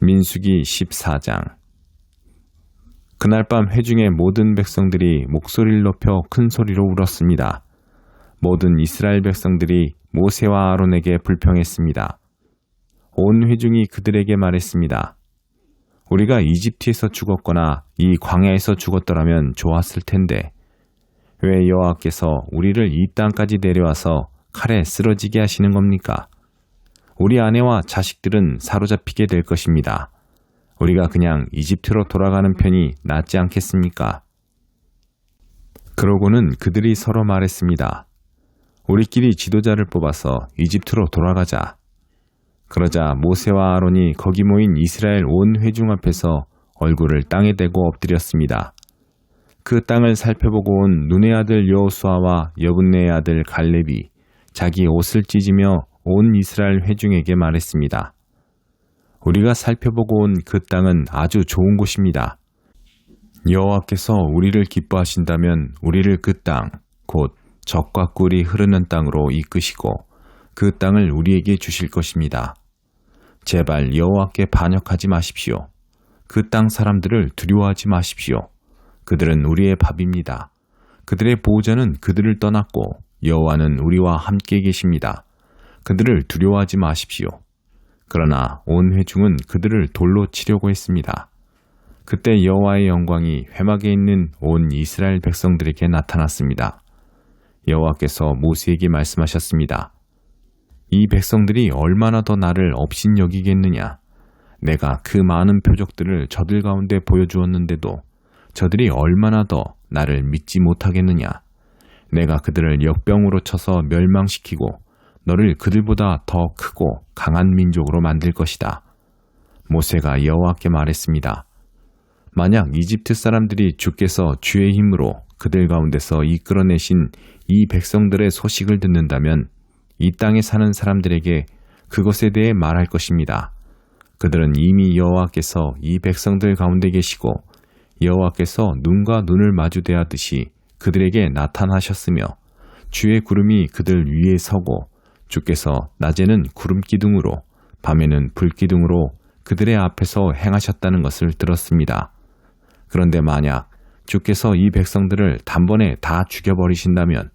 민수기 14장. 그날 밤 회중의 모든 백성들이 목소리를 높여 큰 소리로 울었습니다. 모든 이스라엘 백성들이 모세와 아론에게 불평했습니다. 온 회중이 그들에게 말했습니다. 우리가 이집트에서 죽었거나 이 광야에서 죽었더라면 좋았을 텐데 왜 여호와께서 우리를 이 땅까지 내려와서 칼에 쓰러지게 하시는 겁니까? 우리 아내와 자식들은 사로잡히게 될 것입니다. 우리가 그냥 이집트로 돌아가는 편이 낫지 않겠습니까? 그러고는 그들이 서로 말했습니다. 우리끼리 지도자를 뽑아서 이집트로 돌아가자. 그러자 모세와 아론이 거기 모인 이스라엘 온 회중 앞에서 얼굴을 땅에 대고 엎드렸습니다. 그 땅을 살펴보고 온 눈의 아들 여호수아와 여분네의 아들 갈렙이 자기 옷을 찢으며 온 이스라엘 회중에게 말했습니다. 우리가 살펴보고 온 그 땅은 아주 좋은 곳입니다. 여호와께서 우리를 기뻐하신다면 우리를 그 땅, 곧 젖과 꿀이 흐르는 땅으로 이끄시고 그 땅을 우리에게 주실 것입니다. 제발 여호와께 반역하지 마십시오. 그 땅 사람들을 두려워하지 마십시오. 그들은 우리의 밥입니다. 그들의 보호자는 그들을 떠났고 여호와는 우리와 함께 계십니다. 그들을 두려워하지 마십시오. 그러나 온 회중은 그들을 돌로 치려고 했습니다. 그때 여호와의 영광이 회막에 있는 온 이스라엘 백성들에게 나타났습니다. 여호와께서 모세에게 말씀하셨습니다. 이 백성들이 얼마나 더 나를 업신여기겠느냐. 내가 그 많은 표적들을 저들 가운데 보여주었는데도 저들이 얼마나 더 나를 믿지 못하겠느냐. 내가 그들을 역병으로 쳐서 멸망시키고 너를 그들보다 더 크고 강한 민족으로 만들 것이다. 모세가 여호와께 말했습니다. 만약 이집트 사람들이 주께서 주의 힘으로 그들 가운데서 이끌어내신 이 백성들의 소식을 듣는다면 이 땅에 사는 사람들에게 그것에 대해 말할 것입니다. 그들은 이미 여호와께서 이 백성들 가운데 계시고 여호와께서 눈과 눈을 마주대하듯이 그들에게 나타나셨으며 주의 구름이 그들 위에 서고 주께서 낮에는 구름 기둥으로 밤에는 불 기둥으로 그들의 앞에서 행하셨다는 것을 들었습니다. 그런데 만약 주께서 이 백성들을 단번에 다 죽여버리신다면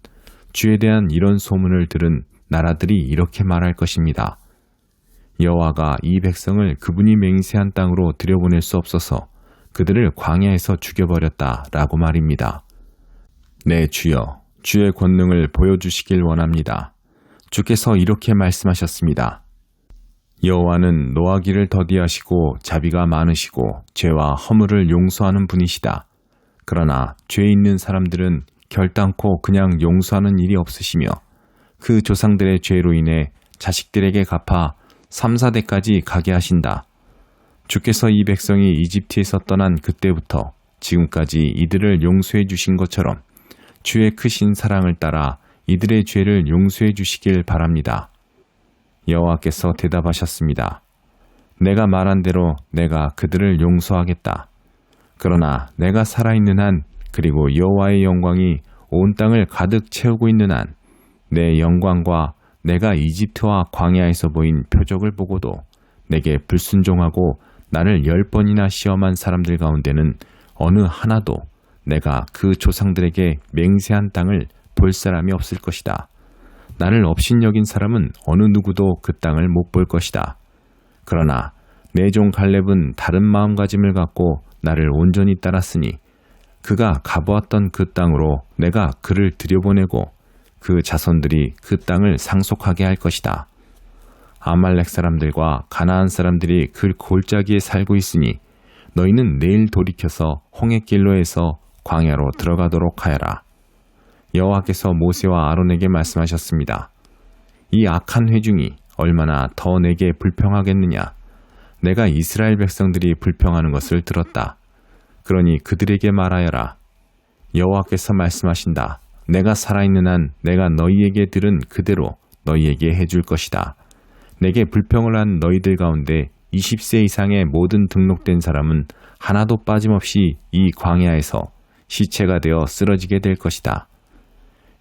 주에 대한 이런 소문을 들은 나라들이 이렇게 말할 것입니다. 여호와가 이 백성을 그분이 맹세한 땅으로 들여보낼 수 없어서 그들을 광야에서 죽여버렸다라고 말입니다. 네, 주여, 주의 권능을 보여주시길 원합니다. 주께서 이렇게 말씀하셨습니다. 여호와는 노하기를 더디하시고 자비가 많으시고 죄와 허물을 용서하는 분이시다. 그러나 죄 있는 사람들은 결단코 그냥 용서하는 일이 없으시며 그 조상들의 죄로 인해 자식들에게 갚아 3, 4대까지 가게 하신다. 주께서 이 백성이 이집트에서 떠난 그때부터 지금까지 이들을 용서해 주신 것처럼 주의 크신 사랑을 따라 이들의 죄를 용서해 주시길 바랍니다. 여호와께서 대답하셨습니다. 내가 말한 대로 내가 그들을 용서하겠다. 그러나 내가 살아있는 한 그리고 여호와의 영광이 온 땅을 가득 채우고 있는 한 내 영광과 내가 이집트와 광야에서 보인 표적을 보고도 내게 불순종하고 나를 10번이나 시험한 사람들 가운데는 어느 하나도 내가 그 조상들에게 맹세한 땅을 볼 사람이 없을 것이다. 나를 업신여긴 사람은 어느 누구도 그 땅을 못 볼 것이다. 그러나 내 종 갈렙은 다른 마음가짐을 갖고 나를 온전히 따랐으니 그가 가보았던 그 땅으로 내가 그를 들여보내고 그 자손들이 그 땅을 상속하게 할 것이다. 아말렉 사람들과 가나안 사람들이 그 골짜기에 살고 있으니 너희는 내일 돌이켜서 홍해길로에서 광야로 들어가도록 하여라. 여호와께서 모세와 아론에게 말씀하셨습니다. 이 악한 회중이 얼마나 더 내게 불평하겠느냐. 내가 이스라엘 백성들이 불평하는 것을 들었다. 그러니 그들에게 말하여라. 여호와께서 말씀하신다. 내가 살아있는 한 내가 너희에게 들은 그대로 너희에게 해줄 것이다. 내게 불평을 한 너희들 가운데 20세 이상의 모든 등록된 사람은 하나도 빠짐없이 이 광야에서 시체가 되어 쓰러지게 될 것이다.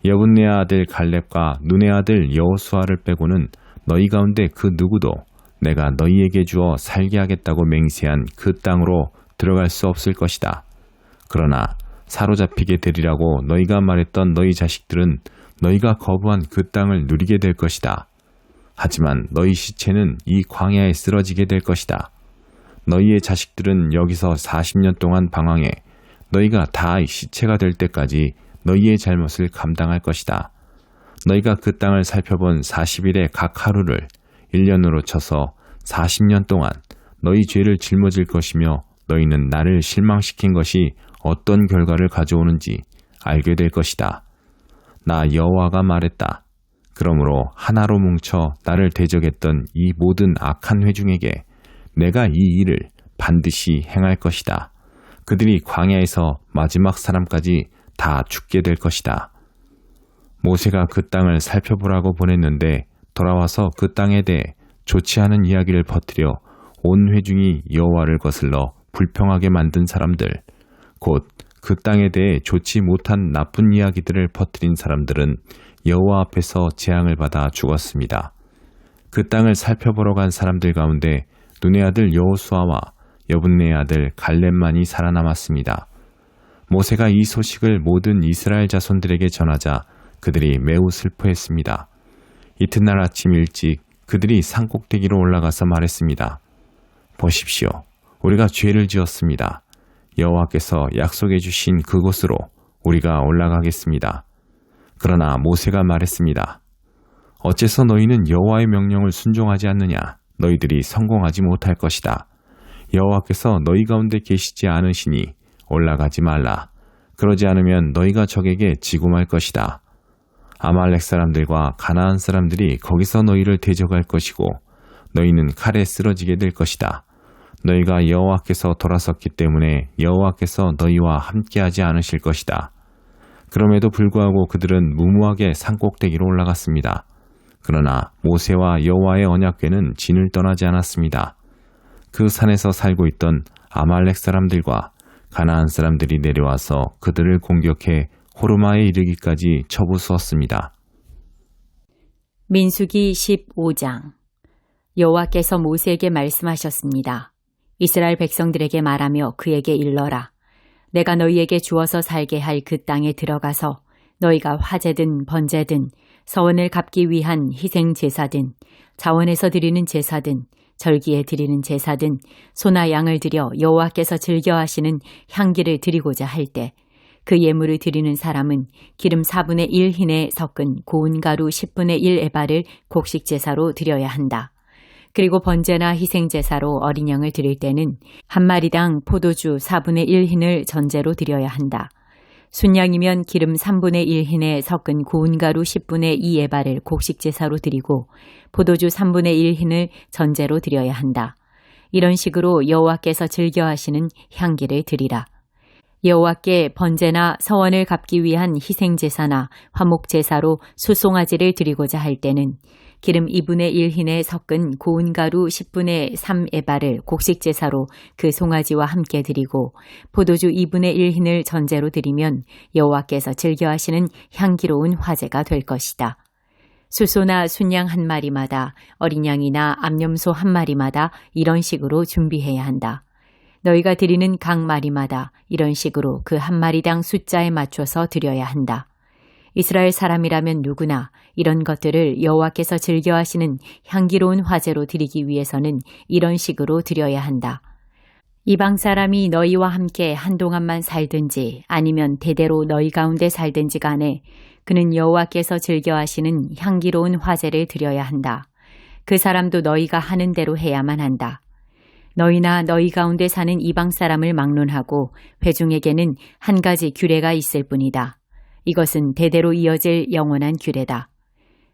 여분네 아들 갈렙과 눈의 아들 여호수아를 빼고는 너희 가운데 그 누구도 내가 너희에게 주어 살게 하겠다고 맹세한 그 땅으로 들어갈 수 없을 것이다. 그러나 사로잡히게 되리라고 너희가 말했던 너희 자식들은 너희가 거부한 그 땅을 누리게 될 것이다. 하지만 너희 시체는 이 광야에 쓰러지게 될 것이다. 너희의 자식들은 여기서 40년 동안 방황해 너희가 다 시체가 될 때까지 너희의 잘못을 감당할 것이다. 너희가 그 땅을 살펴본 40일의 각 하루를 1년으로 쳐서 40년 동안 너희 죄를 짊어질 것이며 너희는 나를 실망시킨 것이 어떤 결과를 가져오는지 알게 될 것이다. 나 여호와가 말했다. 그러므로 하나로 뭉쳐 나를 대적했던 이 모든 악한 회중에게 내가 이 일을 반드시 행할 것이다. 그들이 광야에서 마지막 사람까지 다 죽게 될 것이다. 모세가 그 땅을 살펴보라고 보냈는데 돌아와서 그 땅에 대해 좋지 않은 이야기를 퍼뜨려 온 회중이 여호와를 거슬러 불평하게 만든 사람들, 곧 그 땅에 대해 좋지 못한 나쁜 이야기들을 퍼뜨린 사람들은 여호와 앞에서 재앙을 받아 죽었습니다. 그 땅을 살펴보러 간 사람들 가운데 눈의 아들 여호수아와 여분네의 아들 갈렙만이 살아남았습니다. 모세가 이 소식을 모든 이스라엘 자손들에게 전하자 그들이 매우 슬퍼했습니다. 이튿날 아침 일찍 그들이 산꼭대기로 올라가서 말했습니다. 보십시오. 우리가 죄를 지었습니다. 여호와께서 약속해 주신 그곳으로 우리가 올라가겠습니다. 그러나 모세가 말했습니다. 어째서 너희는 여호와의 명령을 순종하지 않느냐? 너희들이 성공하지 못할 것이다. 여호와께서 너희 가운데 계시지 않으시니 올라가지 말라. 그러지 않으면 너희가 적에게 지고 말 것이다. 아말렉 사람들과 가나안 사람들이 거기서 너희를 대적할 것이고 너희는 칼에 쓰러지게 될 것이다. 너희가 여호와께서 돌아섰기 때문에 여호와께서 너희와 함께하지 않으실 것이다. 그럼에도 불구하고 그들은 무모하게 산꼭대기로 올라갔습니다. 그러나 모세와 여호와의 언약궤는 진을 떠나지 않았습니다. 그 산에서 살고 있던 아말렉 사람들과 가나안 사람들이 내려와서 그들을 공격해 호르마에 이르기까지 쳐부수었습니다. 민수기 15장. 여호와께서 모세에게 말씀하셨습니다. 이스라엘 백성들에게 말하며 그에게 일러라. 내가 너희에게 주어서 살게 할 그 땅에 들어가서 너희가 화제든 번제든 서원을 갚기 위한 희생 제사든 자원에서 드리는 제사든 절기에 드리는 제사든 소나 양을 드려 여호와께서 즐겨하시는 향기를 드리고자 할 때 그 예물을 드리는 사람은 기름 4분의 1 흰에 섞은 고운 가루 10분의 1 에바를 곡식 제사로 드려야 한다. 그리고 번제나 희생 제사로 어린 양을 드릴 때는 한 마리당 포도주 4분의 1 흰을 전제로 드려야 한다. 순양이면 기름 3분의 1 흰에 섞은 고운 가루 10분의 2 에바를 곡식 제사로 드리고 포도주 3분의 1 흰을 전제로 드려야 한다. 이런 식으로 여호와께서 즐겨하시는 향기를 드리라. 여호와께 번제나 서원을 갚기 위한 희생 제사나 화목 제사로 수송아지를 드리고자 할 때는 기름 2분의 1 흰에 섞은 고운 가루 10분의 3 에바를 곡식 제사로 그 송아지와 함께 드리고 포도주 2분의 1 흰을 전제로 드리면 여호와께서 즐겨하시는 향기로운 화제가 될 것이다. 수소나 순양 한 마리마다 어린 양이나 암염소 한 마리마다 이런 식으로 준비해야 한다. 너희가 드리는 각 마리마다 이런 식으로 그 한 마리당 숫자에 맞춰서 드려야 한다. 이스라엘 사람이라면 누구나 이런 것들을 여호와께서 즐겨하시는 향기로운 화제로 드리기 위해서는 이런 식으로 드려야 한다. 이방 사람이 너희와 함께 한동안만 살든지 아니면 대대로 너희 가운데 살든지 간에 그는 여호와께서 즐겨하시는 향기로운 화제를 드려야 한다. 그 사람도 너희가 하는 대로 해야만 한다. 너희나 너희 가운데 사는 이방 사람을 막론하고 회중에게는 한 가지 규례가 있을 뿐이다. 이것은 대대로 이어질 영원한 규례다.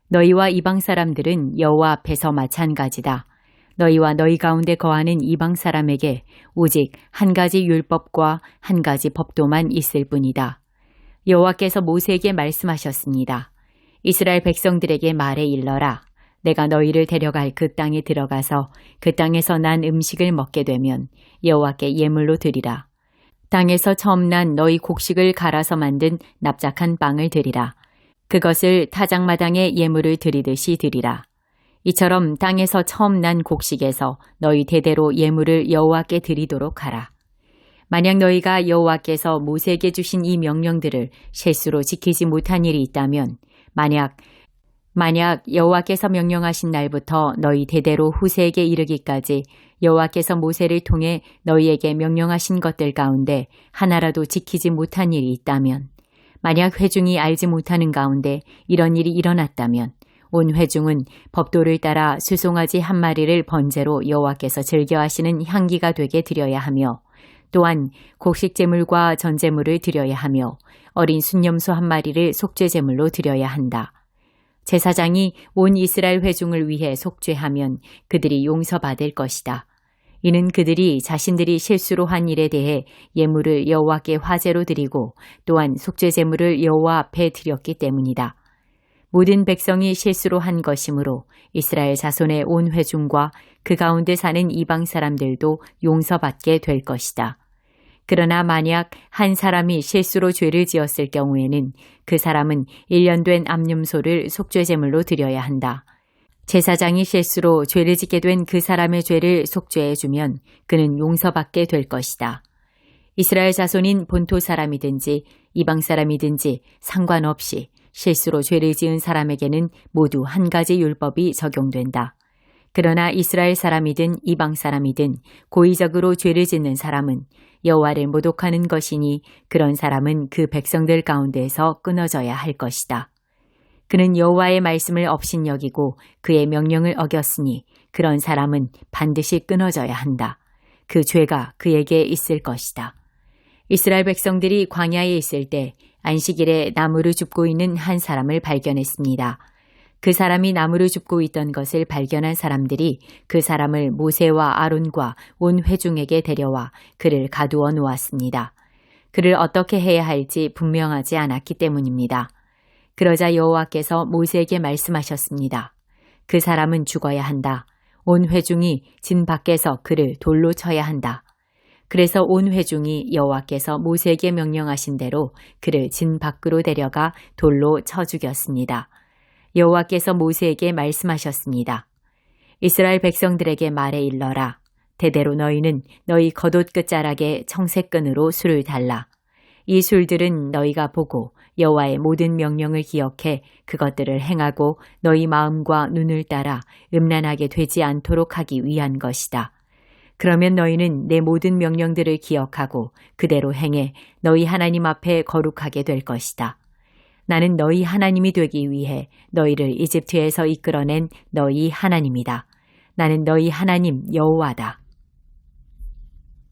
너희와 이방 사람들은 여호와 앞에서 마찬가지다. 너희와 너희 가운데 거하는 이방 사람에게 오직 한 가지 율법과 한 가지 법도만 있을 뿐이다. 여호와께서 모세에게 말씀하셨습니다. 이스라엘 백성들에게 말해 일러라. 내가 너희를 데려갈 그 땅에 들어가서 그 땅에서 난 음식을 먹게 되면 여호와께 예물로 드리라. 땅에서 처음 난 너희 곡식을 갈아서 만든 납작한 빵을 드리라. 그것을 타작마당에 예물을 드리듯이 드리라. 이처럼 땅에서 처음 난 곡식에서 너희 대대로 예물을 여호와께 드리도록 하라. 만약 너희가 여호와께서 모세에게 주신 이 명령들을 실수로 지키지 못한 일이 있다면 만약 여호와께서 명령하신 날부터 너희 대대로 후세에게 이르기까지 여호와께서 모세를 통해 너희에게 명령하신 것들 가운데 하나라도 지키지 못한 일이 있다면 만약 회중이 알지 못하는 가운데 이런 일이 일어났다면 온 회중은 법도를 따라 수송아지 한 마리를 번제로 여호와께서 즐겨하시는 향기가 되게 드려야 하며 또한 곡식제물과 전제물을 드려야 하며 어린 순념소 한 마리를 속죄제물로 드려야 한다. 제사장이 온 이스라엘 회중을 위해 속죄하면 그들이 용서받을 것이다. 이는 그들이 자신들이 실수로 한 일에 대해 예물을 여호와께 화제로 드리고 또한 속죄제물을 여호와 앞에 드렸기 때문이다. 모든 백성이 실수로 한 것이므로 이스라엘 자손의 온 회중과 그 가운데 사는 이방 사람들도 용서받게 될 것이다. 그러나 만약 한 사람이 실수로 죄를 지었을 경우에는 그 사람은 1년 된 암염소를 속죄제물로 드려야 한다. 제사장이 실수로 죄를 짓게 된 그 사람의 죄를 속죄해주면 그는 용서받게 될 것이다. 이스라엘 자손인 본토 사람이든지 이방 사람이든지 상관없이 실수로 죄를 지은 사람에게는 모두 한 가지 율법이 적용된다. 그러나 이스라엘 사람이든 이방 사람이든 고의적으로 죄를 짓는 사람은 여호와를 모독하는 것이니 그런 사람은 그 백성들 가운데에서 끊어져야 할 것이다. 그는 여호와의 말씀을 업신여기고 그의 명령을 어겼으니 그런 사람은 반드시 끊어져야 한다. 그 죄가 그에게 있을 것이다. 이스라엘 백성들이 광야에 있을 때 안식일에 나무를 줍고 있는 한 사람을 발견했습니다. 그 사람이 나무를 줍고 있던 것을 발견한 사람들이 그 사람을 모세와 아론과 온 회중에게 데려와 그를 가두어 놓았습니다. 그를 어떻게 해야 할지 분명하지 않았기 때문입니다. 그러자 여호와께서 모세에게 말씀하셨습니다. 그 사람은 죽어야 한다. 온 회중이 진 밖에서 그를 돌로 쳐야 한다. 그래서 온 회중이 여호와께서 모세에게 명령하신 대로 그를 진 밖으로 데려가 돌로 쳐 죽였습니다. 여호와께서 모세에게 말씀하셨습니다. 이스라엘 백성들에게 말해 일러라. 대대로 너희는 너희 겉옷 끝자락에 청색끈으로 술을 달라. 이 술들은 너희가 보고 여호와의 모든 명령을 기억해 그것들을 행하고 너희 마음과 눈을 따라 음란하게 되지 않도록 하기 위한 것이다. 그러면 너희는 내 모든 명령들을 기억하고 그대로 행해 너희 하나님 앞에 거룩하게 될 것이다. 나는 너희 하나님이 되기 위해 너희를 이집트에서 이끌어낸 너희 하나님이다. 나는 너희 하나님 여호와다.